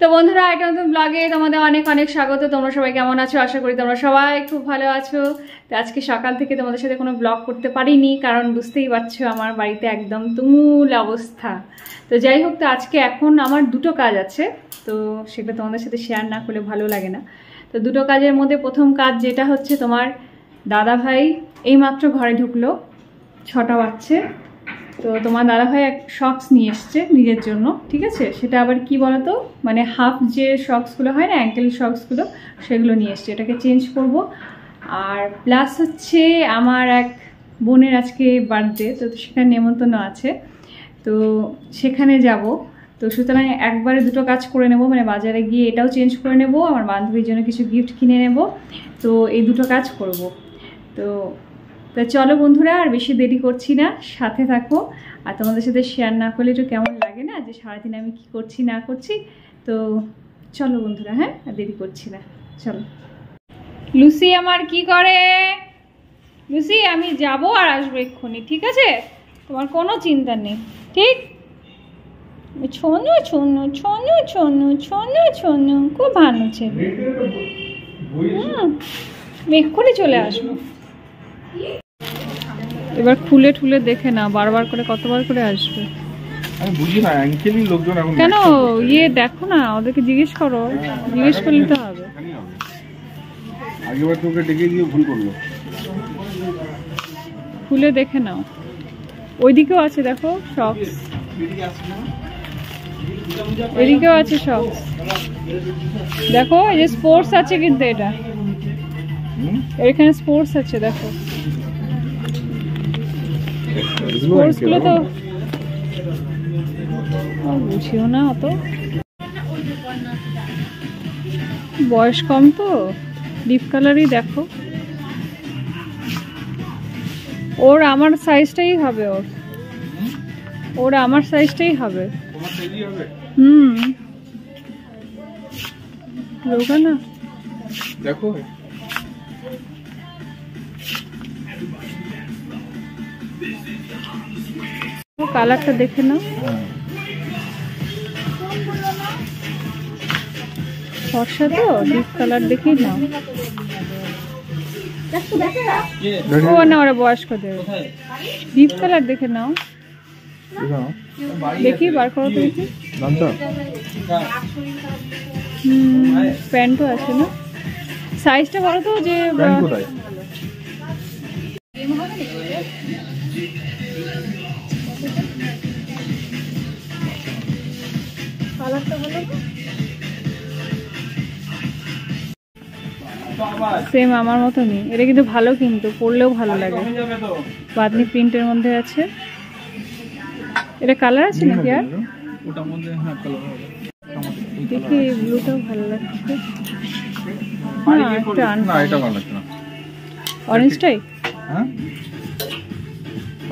তো বন্ধুরা একটা নতুন ব্লগে তোমাদের অনেক অনেক স্বাগত। তোমরা সবাই কেমন আছো? আশা করি তোমরা সবাই খুব ভালো আছো। তো আজকে সকাল থেকে তোমাদের সাথে কোনো ব্লগ করতে পারিনি, কারণ বুঝতেই পারছো আমার বাড়িতে একদম তুমুল অবস্থা। তো যাই হোক, তো আজকে এখন আমার দুটো কাজ আছে, তো সেটা তোমাদের সাথে শেয়ার না করলে ভালো লাগে না। তো দুটো কাজের মধ্যে প্রথম কাজ যেটা হচ্ছে, তোমার দাদাভাই এইমাত্র ঘরে ঢুকলো, 6টা বাজছে। তো তোমার দাদাভাই এক শক্স নিয়ে এসছে নিজের জন্য, ঠিক আছে? সেটা আবার কি বলতো, মানে হাফ যে শক্সগুলো হয় না, অ্যাঙ্কেল শক্সগুলো, সেগুলো নিয়ে এসছে। এটাকে চেঞ্জ করব। আর প্লাস হচ্ছে আমার এক বোনের আজকে বার্থডে, তো সেখানে নেমন্তন্ন আছে, তো সেখানে যাব। তো সুতরাং একবারে দুটো কাজ করে নেব, মানে বাজারে গিয়ে এটাও চেঞ্জ করে নেব, আমার বান্ধবীর জন্য কিছু গিফট কিনে নেব। তো এই দুটো কাজ করব। তো চলো বন্ধুরা, আর বেশি দেরি করছি না, সাথে থাকো। আর তোমাদের সাথে শেয়ার না করলে একটু কেমন লাগে না, যে সারাদিন আমি কি করছি না করছি। তো চলো বন্ধুরা, হ্যাঁ, আর দেরি করছি না, চলো। লুসি আমার কি করে? লুসি, আমি যাব আর আসবো এক্ষুনি, ঠিক আছে? তোমার কোনো চিন্তা নেই, ঠিক? ছোনু ছোনু ছোনু ছোনু ছোনু ছোনু, খুব ভালো ছেলে। এক্ষুনি চলে আসবো। এবার খুলে ঠুলে দেখে না, বারবার করে কতবার করে আসবে আমি বুঝি না। অ্যাঙ্কেলই লোকজন এখন কেন ইয়ে দেখো না, ওদেরকে জিজ্ঞেস করো, জিজ্ঞেস করলে তো হবে। আগেবার তোকে ডেকে গিয়ে ভুল করলো। খুলে দেখে নাও, ওইদিকেও আছে দেখো শক্স, এদিকেও আছে শক্স, দেখো এই যে স্পোর্টস আছে, কিন্তু এটা এখানে স্পোর্টস আছে, দেখো স্পোর্টস গুলো তো বুঝিও না অত, বয়স কম তো, ডিপ কালারই দেখো। ওর আমার সাইজটাই হবে, ওর আমার সাইজটাই হবে। লোকা না, দেখো কালারটা দেখে নাও, ফর্সা তো, ডিপ কালার দেখেই নাও। ও না, ওরা বয়স্কদের, ডিপ কালার দেখে নাও। দেখি বার করো তো, দেখি। প্যান্টও আছে না, সাইজটা বলো তো, যে কালারটা বলো। সেম আমার মতনই, এটা কিন্তু ভালো, কিন্তু পরলেও ভালো লাগে। বাদনি প্রিন্টের মধ্যে আছে, এটা কালার আছে নাকি? আর দেখি ব্লুটাও ভালো লাগছে। অরেঞ্জটাই,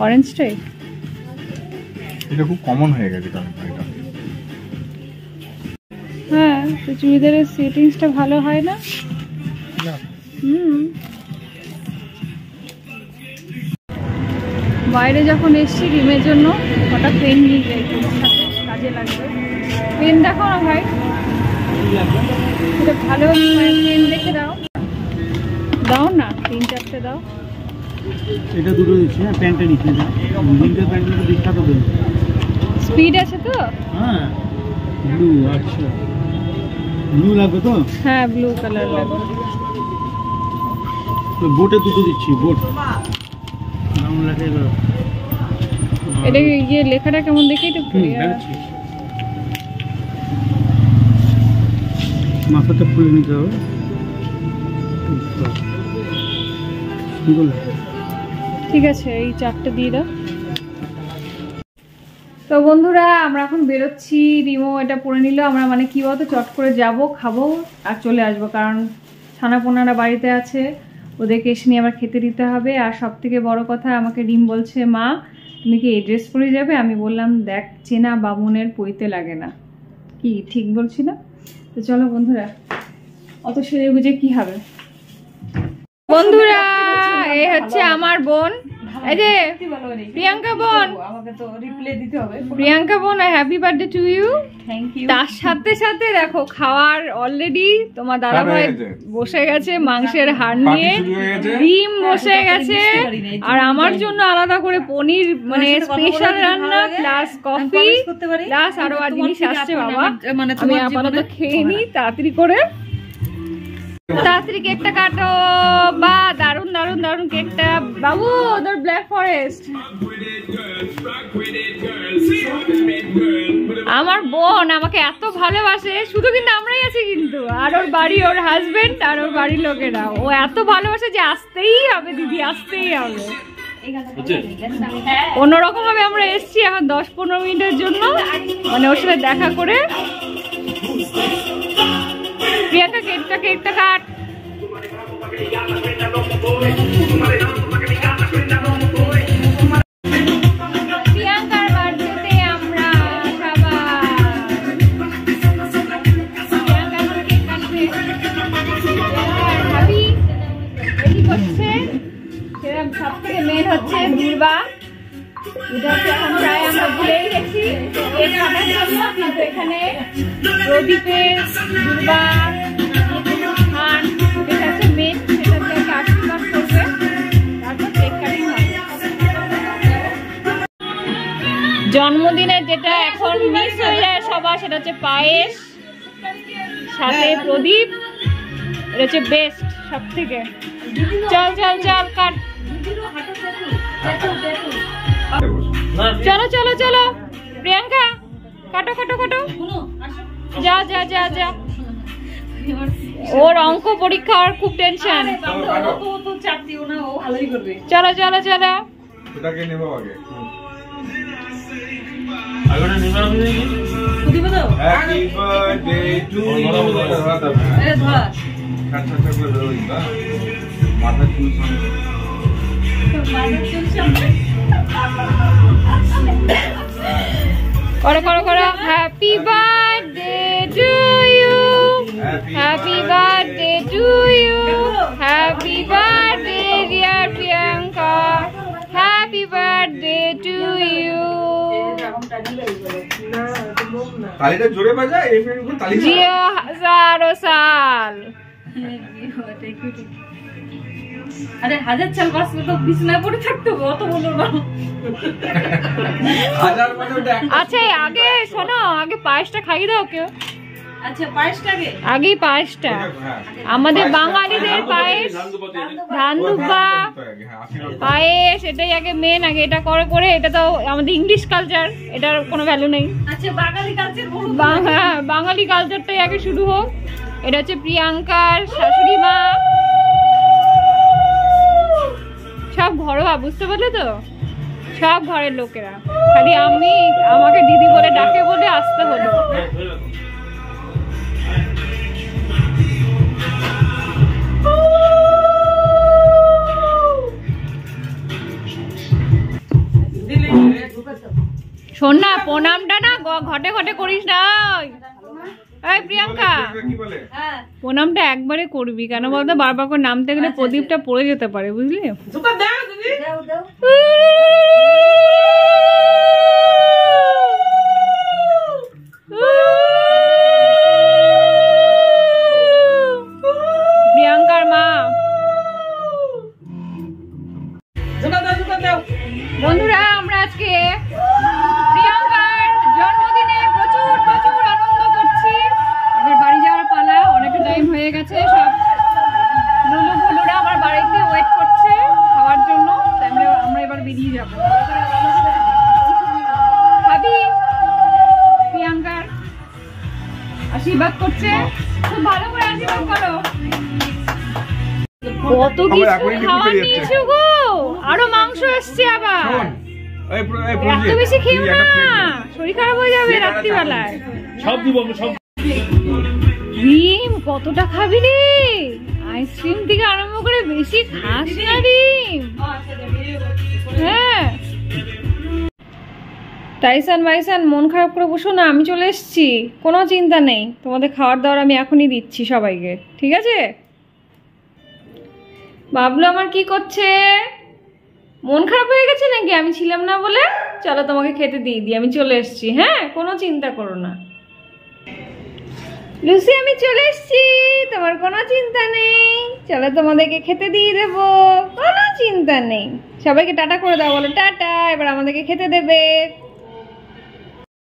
অরেঞ্জটাই এটা খুব কমন হয়ে গেছে কালারটা। হ্যাঁ, তো চুড়িদারের সেটিংসটা ভালো হয় না। বাইরে যখন এসছি রিমের জন্য, হঠাৎ পেন নিয়ে যাই, কাজে লাগবে। পেন দেখো না ভাই, এটা ভালো পেন দেখে দাও, দাও না, 3-4টে দাও। এটা দুটো দিচ্ছি, হ্যাঁ প্যান্টটা নিচ্ছি না, লিঙ্কের প্যান্টটা তো বিখ্যাত পেন। স্পিড আছে তো? হ্যাঁ ব্লু, আচ্ছা ব্লু লাগবে তো? হ্যাঁ ব্লু কালার লাগবে। তো বোটে দুটো দিচ্ছি, বোট নাম লাগে। এটা ইয়ে লেখাটা কেমন দেখি একটু, মাথাটা খুলে নিতে হবে। ঠিক আছে, এই 4টে দিয়ে দাও। তো বন্ধুরা, আমরা এখন বেরোচ্ছি। রিমো এটা পরে নিল, আমরা মানে কি বলতো, চট করে যাব, খাবো আর চলে আসবো, কারণ ছানাপোনারা বাড়িতে আছে, ওদেরকে এসে নিয়ে আবার খেতে দিতে হবে। আর সব থেকে বড় কথা, আমাকে রিম বলছে, মা তুমি কি এই ড্রেস পরে যাবে? আমি বললাম, দেখ চেনা বামুনের পইতে লাগে না, কি ঠিক বলছি না? তো চলো বন্ধুরা, অত সেরে গুজে কি হবে। বন্ধুরা, এই হচ্ছে আমার বোন, এই যে প্রিয়াঙ্কা বোন, আমাকে তো রিপ্লাই দিতে হবে। প্রিয়াঙ্কা বোন happy birthday to you. Thank you. তার সাথে সাথে দেখো খাওয়ার অলরেডি তোমার দাদা ভাই বসে গেছে মাংসের হাড় নিয়ে, ডিম বসে গেছে, আর আমার জন্য আলাদা করে পনির মানে স্পেশাল রান্না প্লাস কফি প্লাস আরো জিনিস আসছে বাবা। আমি আপাতত খেয়ে নিই তাড়াতাড়ি করে। তাড়াতাড়ি কেকটা কাটো। বা দারুন দারুন দারুন কেকটা বাবু, তোর ব্ল্যাক ফরেস্ট। আমার বোন আমাকে এত ভালোবাসে, শুধু কিন্তু আমরাই আছি কিন্তু, আর ওর বাড়ি ওর হাজবেন্ড আর ওর বাড়ির লোকেরা, ও এত ভালোবাসে যে আসতেই হবে দিদি, আসতেই হবে। অন্যরকম ভাবে আমরা এসছি এখন 10-15 মিনিটের জন্য, মানে ওর সাথে দেখা করে। প্রিয়াঙ্কা কেকটা কাট। প্রিয়াঙ্কার বার্থডেতে আমরা কেক কাটবে। ভাবি রেডি করছে। সব থেকে মেন হচ্ছে দুর্বা, এটা হচ্ছে এখন প্রায় আমরা ভুলেই গেছি কেক কাটার জন্য, কিন্তু এখানে প্রদীপের দুর্বা জন্মদিনের যেটা এখন মিস হয়ে যায় সবার, সেটা হচ্ছে পায়েস সাথে প্রদীপ, এটা হচ্ছে বেস্ট সব থেকে। চল চল চল কাট। চলো চলো চলো প্রিয়াঙ্কা কাটো কাটো কাটো। যা যা যা যা, ওর অঙ্ক পরীক্ষা আর খুব টেনশন। চলো চলো চলো। এটাকে নেব আগে। Happy birthday to you. আরে ধরা আচ্ছা আচ্ছা করে বেরো দিবা। মাথা চুল সামনে করে করে করে। Happy birthday to you, happy birthday to you, happy birthday dear Priyanka, happy birthday to you. তালিটা জোরে বাজা, এই ফ্রেন্ড তালি জিও হাজারো সাল। আরে 1000 সাল বাঁচলে তো বিছানায় পড়ে থাকতে হবে, অত বলো না। আচ্ছা আগে শোনো, আগে পায়েসটা খাইয়ে দাও কেউ। আচ্ছা পায়েসটা আগে পায়েসটা আমাদের বাঙালিদের পায়েস, ধান দুব্বা পায়েস, এটাই আগে মেন। আগে এটা করে করে, এটা তো আমাদের ইংলিশ কালচার, এটার কোনো ভ্যালু নেই। আচ্ছা বাঙালি কালচার, বাঙালি কালচারটাই আগে শুরু হোক। এটা হচ্ছে প্রিয়াঙ্কার শাশুড়ি মা, সব ঘরোয়া, বুঝতে পারলে তো, সব ঘরের লোকেরা। খালি আমি আমাকে দিদি বলে ডাকে বলে আসতে হলো। শোন না, প্রণামটা না ঘটে ঘটে করিস না। এই প্রিয়াঙ্কা, প্রণামটা একবারে করবি, কেন বলতো বারবার করে নামতে গেলে প্রদীপটা পড়ে যেতে পারে, বুঝলি? প্রিয়াঙ্কার মা। বন্ধুরা আমরা আজকে প্রিয়াঙ্কার জন্মদিনে প্রচুর প্রচুর আনন্দ করছি। এবার বাড়ি যাওয়ার পালা, অনেকটা টাইম হয়ে গেছে। সব লুলু ভুলুরা আমার বাড়িতে ওয়েট করছে খাওয়ার জন্য, আমরা এবার বেরিয়ে যাবো। ভাবি প্রিয়াঙ্কার আশীর্বাদ করছে, খুব ভালো করে আশীর্বাদ করো। কত কিছু খাওয়া নিয়েছো গো, আরো মাংস এসছে আবার। এত বেশি খেও না, শরীর খারাপ হয়ে যাবে রাত্রিবেলায়। সব দিব সব। ডিম কতটা খাবি রে? আইসক্রিম থেকে আরম্ভ করে বেশি খাস না ডিম। হ্যাঁ টাইসান ভাইসান মন খারাপ করে বসো না, আমি চলে এসেছি, কোনো চিন্তা নেই। তোমাদের খাওয়ার দাওয়ার আমি এখনই দিচ্ছি সবাইকে, ঠিক আছে? বাবলু আমার কি করছে? মন খারাপ হয়ে গেছে নাকি আমি ছিলাম না বলে? চলো তোমাকে খেতে দিয়ে দিই, আমি চলে এসেছি। হ্যাঁ, কোনো চিন্তা করো না লুসি, আমি চলে এসেছি, তোমার কোনো চিন্তা নেই। চলো তোমাদেরকে খেতে দিয়ে দেবো, কোনো চিন্তা নেই। সবাইকে টাটা করে দাও, বলো টাটা। এবার আমাদেরকে খেতে দেবে।